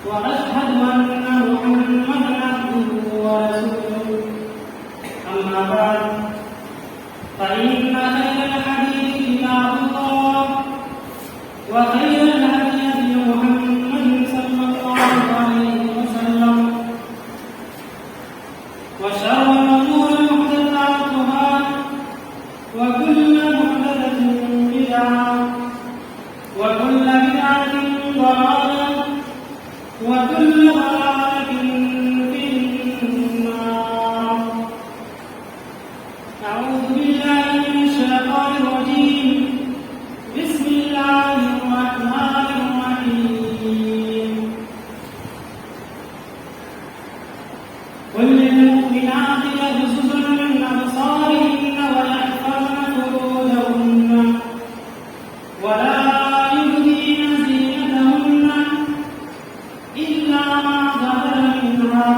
وأشهد أن محمدا عبده ورسوله أما بعد فإن خير الحديث كتاب الله وخير الهدي هدي محمد صلى الله عليه وسلم وشر الأمور محدثاتها وكل محدثة بدعة وكل بدعة ضلالة وكل ضلالة في النار. أعوذ بالله من الشيطان الرجيم. بسم الله الرحمن الرحيم. قل للمؤمنات يغضضن من أبصارهن ويحفظن فروجهن ولا يبدين زينتهن إلا ما ظهر منها.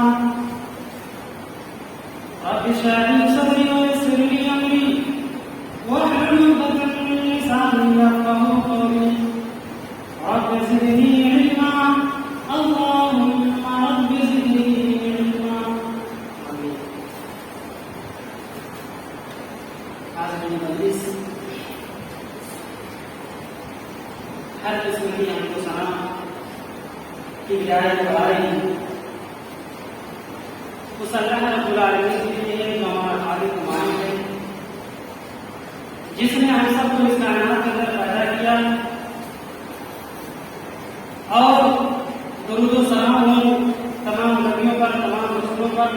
رب اشرح لي صدري ويسر لي أمري واحلل عقدة من لساني يفقهوا قولي. رب زدني علما اللهم رب زدني علما. آمين. حاضرین مجلس، ہر قسم کی ہم کو سلام کی ہدایت والے اس اللہ رب العالمین کے لیے جو ہمارا خالق و مالک ہے، جس نے ہم سب کو اس کائنات کے اندر پیدا کیا، اور درود و سلام ہو تمام نبیوں پر، تمام رسولوں پر،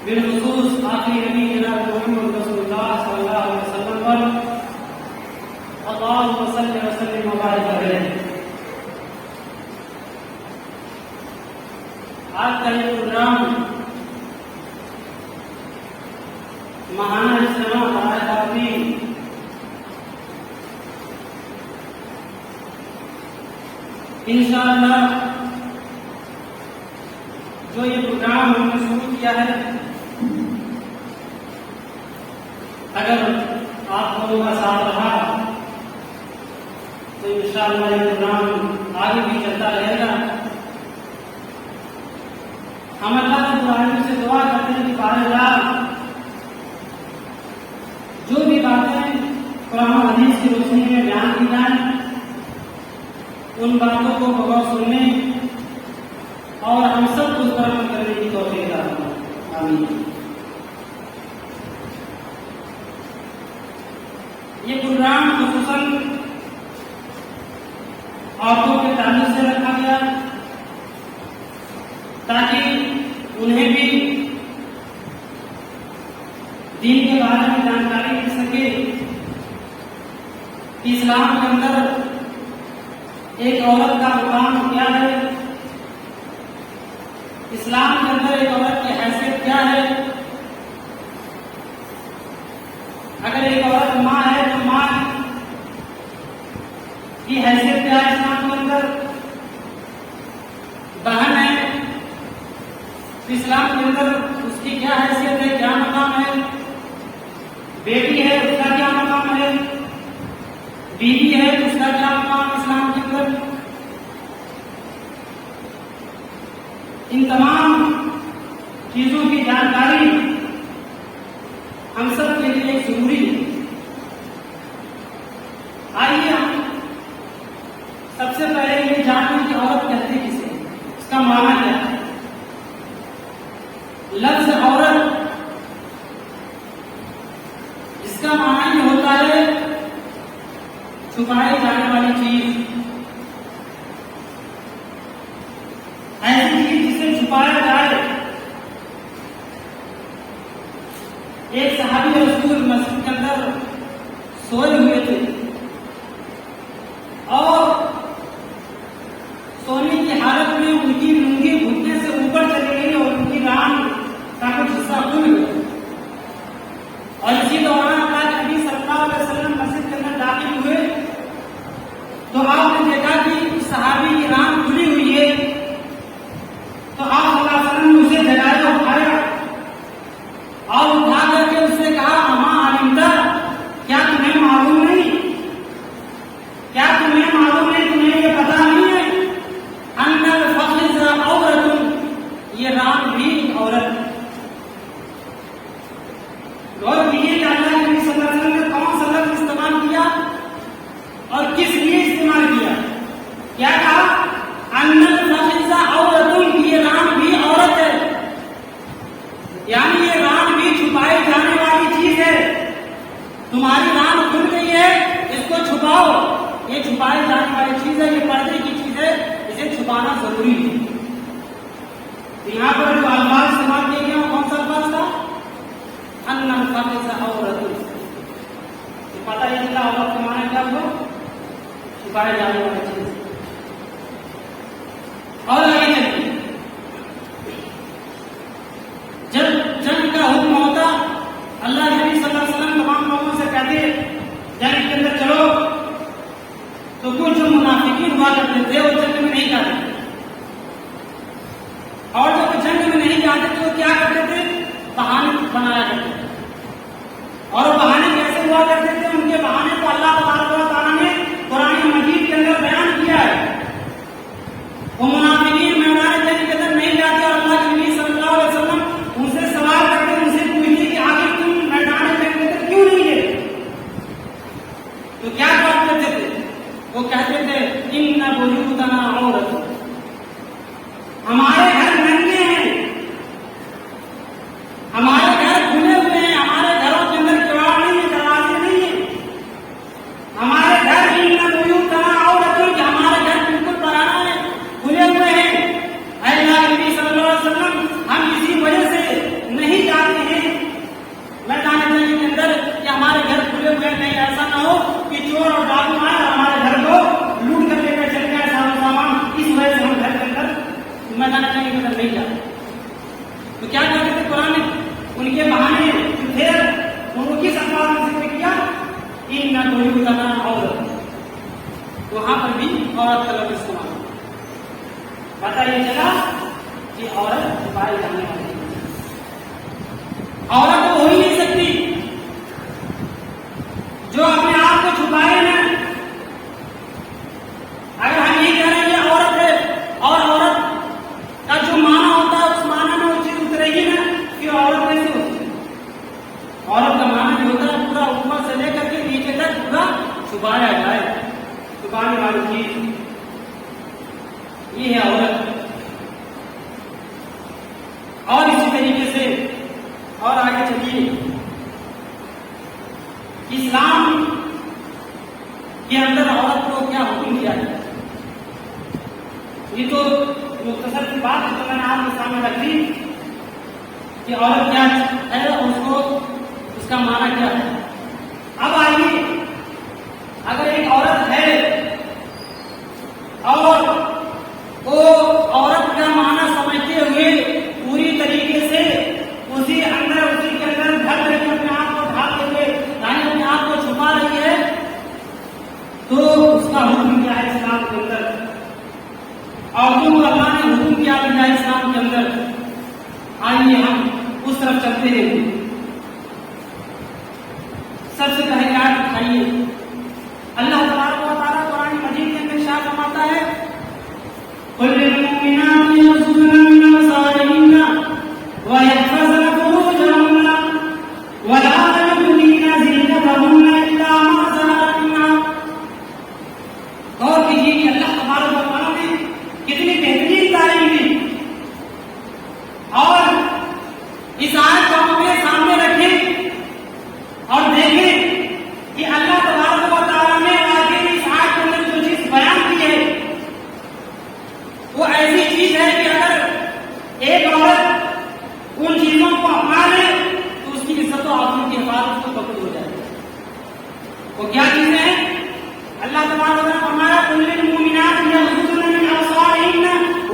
بالخصوص آخری نبی جناب محمد رسول اللہ صلی اللہ علیہ وسلم پر اللہم صلی وسلم وبارک علیہ. آج کا یہ پروگرام ماہانہ اجتماع برائے خواتین انشاءاللہ جو یہ پروگرام ہم نے شروع کیا ہے، اگر آپ لوگوں کا ساتھ رہا تو انشاءاللہ یہ پروگرام آگے بھی چلتا رہے گا. ہم اللہ رب العالمین سے دعا کرتے ہیں کہ بارگاہ جو بھی باتیں قرآن و حدیث کی روشنی میں بیان کی جائیں، ان باتوں کو بغور سننے اور ہم سب کو اس پر عمل کرنے کی توفیق عطا فرمائے. آمین. یہ پروگرام خصوصاً عورتوں کے تعلق سے رکھا گیا تاکہ انہیں بھی دین کے بارے میں جانکاری مل سکے کہ اسلام کے اندر ایک عورت کا مقام کیا ہے، اسلام کے اندر ایک عورت کی حیثیت کیا ہے. اگر ایک عورت ماں ہے تو ماں کی حیثیت کیا ہے اسلام کے اندر، بہن ہے اسلام کے اندر اس کی کیا حیثیت ہے، کیا مقام ہے، بیٹی ہے اس کا کیا مقام ہے، بیوی ہے اس کا کیا مقام اسلام کے اندر. ان تمام چیزوں کی جانکاری ہم سب کے لیے ضروری ہے. آئیے ہم سب سے پہلے یہ جانیں کہ عورت کہتے کسے، اس کا معنی کیا ہے. لفظ عورت اس کا معنی یہ ہوتا ہے چھپائی جانے والی چیز، ایسی چیز جسے چھپایا جائے. ایک صحابی رسول مسجد کے اندر سوئے ہوئے تھے اور سونے کی حالت میں ان کی لنگی گھٹنے سے اوپر چلی گئی اور ان کی ران کا کچھ حصہ کھل گیا. اور اسی دوران اللہ کے نبی صلی اللہ علیہ وسلم مسجد کے اندر داخل ہوئے تو ضروری ہے. یہاں پر جو الفاظ استعمال کیے گئے کون سا الفاظ تھا؟ ان فاحشہ عورت. پتہ یہ چلا عورت کا معنی کیا ہوا؟ چھپائے جانے والی چیز. اور آگے چلیے جب جنگ کا حکم ہوتا اللہ نبی صلی اللہ علیہ وسلم تمام لوگوں سے کہتے جنگ کے اندر چلو تو کچھ جو منافقین ہوا کرتے تھے وہ جنگ میں نہیں جاتے اور جب جنگ میں نہیں جاتے تو وہ کیا کرتے تھے؟ بہانے بنایا کرتے تھے. اور وہ بہانے کیسے ہوا کرتے تھے؟ ان کے بہانے کو اللہ تبارک و تعالیٰ نے قرآن مجید کے اندر بیان کیا ہے. وہ منافقین میدان جنگ کے اندر نہیں جاتے اور اللہ کے نبی صلی اللہ علیہ وسلم ان سے سوال کرتے ان سے پوچھتے کہ آخر تم میدان جنگ کے اندر کیوں نہیں گئے؟ تو کیا جواب دیتے تھے؟ وہ کہتے تھے ان بیوتنا عورت، ہمارے گھر ننگے ہیں، ہمارے گھر کھلے ہوئے ہیں، ہمارے گھروں کے اندر کیواڑ نہیں ہے، دروازے نہیں ہیں، ہمارے گھر ان بیوتنا عورت، کہ ہمارے گھر بالکل پرانا ہے، کھلے ہوئے ہیں. اللہ کے نبی صلی اللہ علیہ وسلم ہم اسی وجہ سے نہیں جاتے ہیں میدان جنگ کے اندر کہ ہمارے گھر کھلے ہوئے ہیں، نہیں ایسا نہ ہو کہ چور اور ڈاکو آئے اور ہمارے گھر کو لوٹ کر لے کر چل گئے سامان. اس وجہ سے ہم گھر کے اندر میدان جنگ کے اندر نہیں جاتے. تو کیا کہتے تھے قرآن نے؟ ان کے بہانے جو تھے وہ کس الفاظ میں ذکر کیا؟ ان بیوتنا عورت. وہاں پر بھی عورت کا لفظ استعمال. پتہ یہ چلا کہ عورت چھپائے جانے والی ہے. عورت تو ہو ہی نہیں سکتی جو اپنے آپ کو چھپائے نا. اگر ہم یہ کہہ رہے ہیں کہ عورت ہے اور عورت کا جو معنی ہوتا ہے اس معنی میں وہ چیز اترے گی نا کہ عورت کیسے ہوتی ہے. عورت کا معنی جو ہوتا ہے پورا اوپر سے لے کر کے نیچے تک پورا چھپایا جائے، چھپانے والی چیز یہ ہے عورت. اور اسی طریقے سے اور آگے چلیے اسلام کے اندر عورت کو کیا حکم دیا ہے. یہ تو مختصر سی بات ہے تو میں نے آپ کے سامنے رکھ دی کہ عورت کیا ہے اور اس کا معنی کیا ہے. اب آئیے اگر ایک عورت ہے اور وہ عورت کا معنی سمجھتے ہوئے پوری طریقے سے اسی کے اندر گھر کر کے اپنے آپ کو ڈھانپ کے یعنی اپنے آپ کو چھپا رہی ہے تو اس کا حکم کیا ہے اسلام کے اندر؟ عورتوں کو اللہ نے حکم کیا ہے اسلام کے اندر. آئیے ہم اس طرف چلتے ہیں. سب سے پہلے آیت اٹھائیے. اللہ تبارک و تعالیٰ قرآن مجید کے اندر ارشاد فرماتا ہے قل للمؤمنات يغضضن من أبصارهن ويحفظن فروجهن ولا يبدين زينتهن إلا ما ظهر منها. غور کیجیے کہ اللہ تبارک و تعالیٰ نے کتنی بہترین تعلیم دی اور اس آیت کو اپنے سامنے رکھیں اور دیکھیں کہ اللہ تبارک و تعالیٰ نے واقعی اس آیت کے اندر جو چیز بیان کی ہے وہ ایسی چیز ہے کہ اگر ایک عورت ان چیزوں کو اپنا لے تو اس کی عزت و آبرو کی حفاظت کو پکڑ ہو جائے. وہ کیا چیزیں ہیں؟ اللہ تبارک نے فرمایا قل للمؤمنات يغضضن من أبصارهن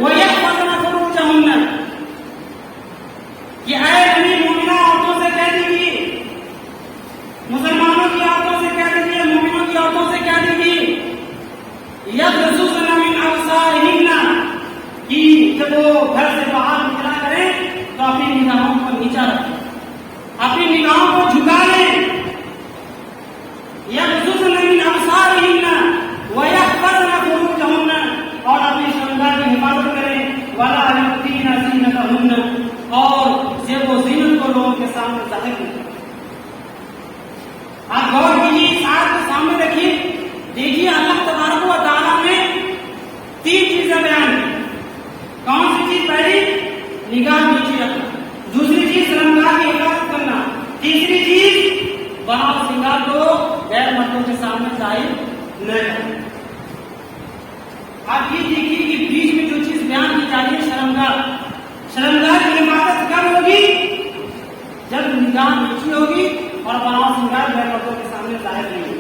ويحفظن فروجهن. یہ اے نبی مومنہ عورتوں سے کہہ دیجیے، مسلمانوں کی عورتوں سے کہہ دیجیے، مومنوں کی عورتوں سے کہہ دیجیے یغضضن من أبصارهن کہ جب وہ گھر سے باہر نکلا کریں تو اپنی نگاہوں کو نیچا رکھیں، اپنی نگاہوں کو جھکا لیں. یغضضن من أبصارهن ويحفظن فروجهن اور اپنی شرمگاہ کی حفاظت کریں. ولا يبدين زينتهن اور زیب و زینت کو لوگوں کے سامنے ظاہر کریں. آپ غور کیجیے اس آیت کو سامنے رکھیے. دیکھیے اللہ تبارک و تعالیٰ نے 3 چیزیں بیان کی. کون سی چیز؟ پہلی نگاہ نیچے رکھنا، دوسری چیز شرمگاہ کی حفاظت کرنا، تیسری چیز بنا سنگار کو غیر مردوں کے سامنے ظاہر نہ کرنا. آپ یہ دیکھیے کہ بیچ میں جو چیز بیان ہوگا. شرمگاہ کی حفاظت کب ہوگی؟ جب نگاہ نیچی ہوگی اور باؤں سنگار غیر مردوں کے سامنے ظاہر نہیں ہوگی.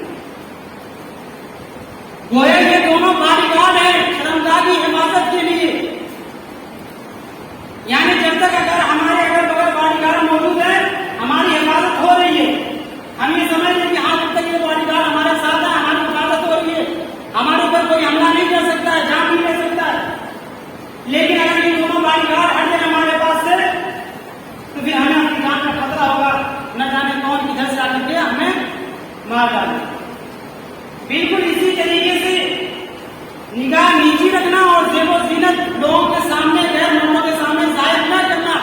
گویا یہ دونوں باڈی گارڈ ہیں شرمگاہ کی حفاظت کے لیے. یعنی جب تک اگر ہمارے اگر بغیر باڈی گارڈ موجود ہے ہماری حفاظت ہو رہی ہے. ہم یہ سمجھ لیں کہ ہاں جب تک یہ باڈی گارڈ ہمارے ساتھ ہے ہماری حفاظت ہو رہی ہے, ہمارے اوپر کوئی حملہ نہیں کر سکتا ہے, جان نہیں لے سکتا ہے. لیکن اگر یہ دونوں باڈی گارڈ ہٹ جائیں ہمارے پاس سے تو پھر ہمیں اپنی جان کا خطرہ ہوگا, نہ جانے کون کدھر سے آ کر کے ہمیں مار ڈالے. بالکل اسی طریقے سے نگاہ نیچی رکھنا اور زیب و زینت لوگوں کے سامنے غیر مردوں کے سامنے ظاہر نہ کرنا,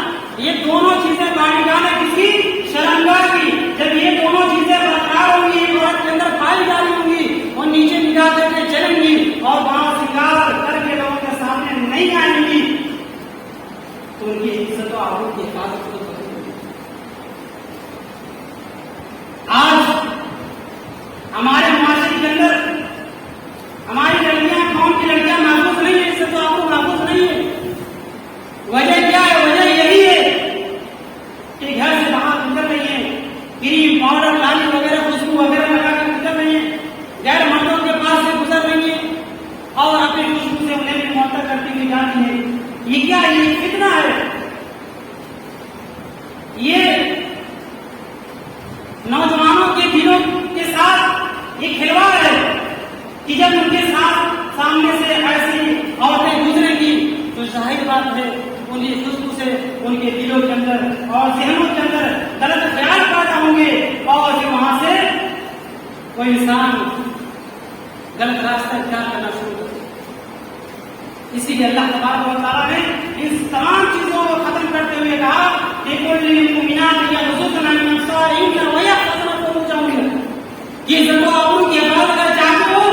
یہ دونوں چیزیں باڈی گارڈ ہے کسی شرمگاہ کی. جب یہ دونوں چیزیں برقرار ہوں گی, عورت کے اندر پائی جاری ہوں گی اور نیچے نگاہ کر کے چلیں گی اور باؤں سنگار کر کے لوگوں کے سامنے نہیں آئیں گی تو ان کی عزت و آبرو کی حفاظت کو کریں گی. آج ہمارے معاشرے کے اندر ہماری لڑکیاں قوم کی لڑکیاں محفوظ نہیں ہیں, عزت و آبرو محفوظ نہیں ہے. وجہ کیا ہے؟ وجہ یہی ہے کہ گھر سے باہر نکل رہی ہیں, کریم پاؤڈر لالی وغیرہ خوشبو وغیرہ لگا کر نکل رہی ہیں, غیر مردوں کے پاس سے گزر رہی ہیں اور اپنی خوشبو سے انہیں بھی معطل کرتی ہوئی جاتی ہیں. یہ کیا ہے؟ یہ فتنہ ہے. یہ نوجوانوں کے دلوں کے ساتھ یہ کھلواڑ ہے کہ جب ان کے ساتھ سامنے سے ایسی عورتیں گزریں گی تو ظاہر بات ہے ان کی خوشبو سے ان کے دلوں کے اندر اور ذہنوں کے اندر غلط خیال پیدا ہوں گے اور پھر وہاں سے کوئی انسان غلط راستہ اختیار کرنا شروع کر دے. اسی لیے اللہ تبارک و تعالیٰ نے ان تمام چیزوں کو ختم کرتے ہوئے کہا کہ کل للمؤمنات یغضضن من ابصارهن ویحفظن فروجهن. یہ عزت و آبرو کی حفاظت اگر چاہتے ہو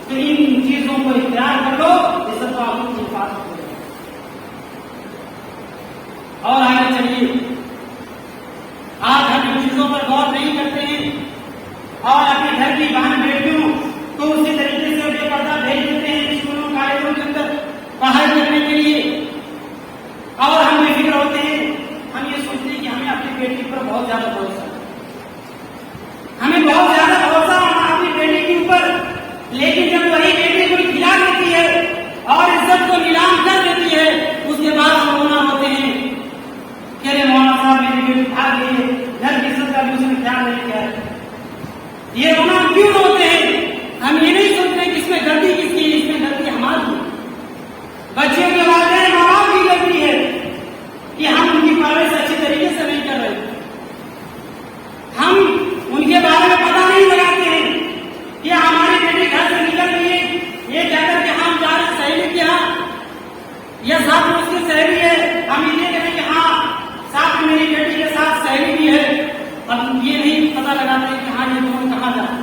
تو ان چیزوں کو اختیار کر لو, عزت و آبرو کی حفاظت کرو. اور آگے چلیے, آج ہم ان چیزوں پر غور نہیں کرتے ہیں اور اپنے گھر کی بہن بیٹیوں کو اسی طریقے سے بے پردہ بھیج دیتے ہیں اسکولوں کالجوں کے اندر پڑھائی کرنے کے لیے, اور ہم بے فکر ہوتے ہیں. ہم یہ سوچتے ہیں کہ ہمیں اپنی بیٹی پر بہت زیادہ بھروسہ ہے, ہمیں بہت زیادہ بھروسہ ہے اپنی بیٹی کے اوپر. لیکن جب وہی بیٹی کو کھلا دیتی ہے اور عزت کو نیلام کر دیتی ہے اس کے بعد ہم رونا ہوتے ہیں کہ ارے مولانا صاحب میری بیٹی بھاگ گئی ہے, گھر کی عزت کا بھی اس نے خیال نہیں کیا ہے. یہ رونا کیوں ہوتے ہیں؟ ہم یہ نہیں سوچتے کہ اس میں غلطی کس کی, اس میں غلطی ہماری. بچوں کے والدین ماں باپ کی غلطی ہے کہ ہم ان کی پرورش اچھی طریقے سے نہیں کر رہے. ہم ان کے بارے میں پتہ نہیں لگاتے ہیں کہ ہماری بیٹی گھر سے نکل رہی ہے یہ کہہ کر کے ہم جا رہے سہیلی کے یہاں یا ساتھ میں اس کی سہیلی ہے, ہم یہ کہیں کہ ہاں ساتھ میں میری بیٹی کے ساتھ سہیلی بھی ہے. اب یہ نہیں پتہ لگاتے کہ ہاں یہ دونوں کہاں جائیں,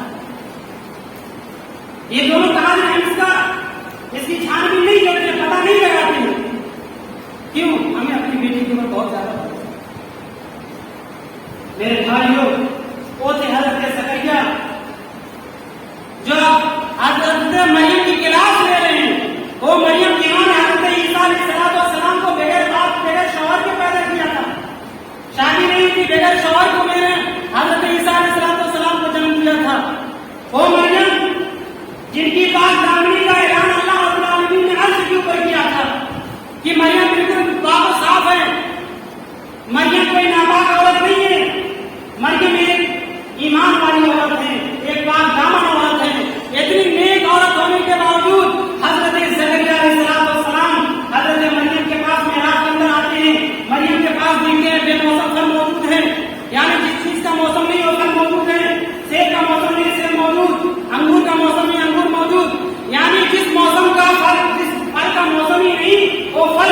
یہ دونوں کہاں جائیں, اس کی چھان بھی نہیں کرتے, پتہ نہیں لگاتے ہیں. کیوں؟ ہمیں اپنی بیٹی کے اوپر بہت زیادہ پتہ ہے. میرے بھائیوں, وہ تھے حضرت زکریا جو حضرت مریم کی کلاس لے رہے ہیں. وہ مریم کی ماں نے حضرت عیسیٰ علیہ السلام کو بغیر باپ بغیر شوہر کے پیدا کیا تھا. شادی نہیں تھی, بغیر شوہر کو میں نے حضرت عیسیٰ علیہ السلام کو جنم دیا تھا. وہ مریم جن کی پاک دامنی کا اعلان اللہ رب العالمین نے عرش کے اوپر کیا تھا کہ مریم بالکل پاک صاف ہے, مریم کوئی ناپاک عورت نہیں ہے, مریم ایک ایمان والی عورت ہے, ایک پاک دامن عورت ہے. اتنی نیک عورت ہونے کے باوجود حضرت زکریا علیہ السلام حضرت مریم کے پاس معراج کے اندر آتے ہیں. مریم کے پاس دیکھتے ہیں بے موسم پھل موجود ہے, یعنی جس چیز کا موسم نہیں وہ پھل موجود ہے. سیب کا موسم نہیں سیب موجود, انگور کا موسم نہیں انگور موجود, یعنی جس موسم کا پھل, جس پھل کا موسم ہی نہیں وہ پھل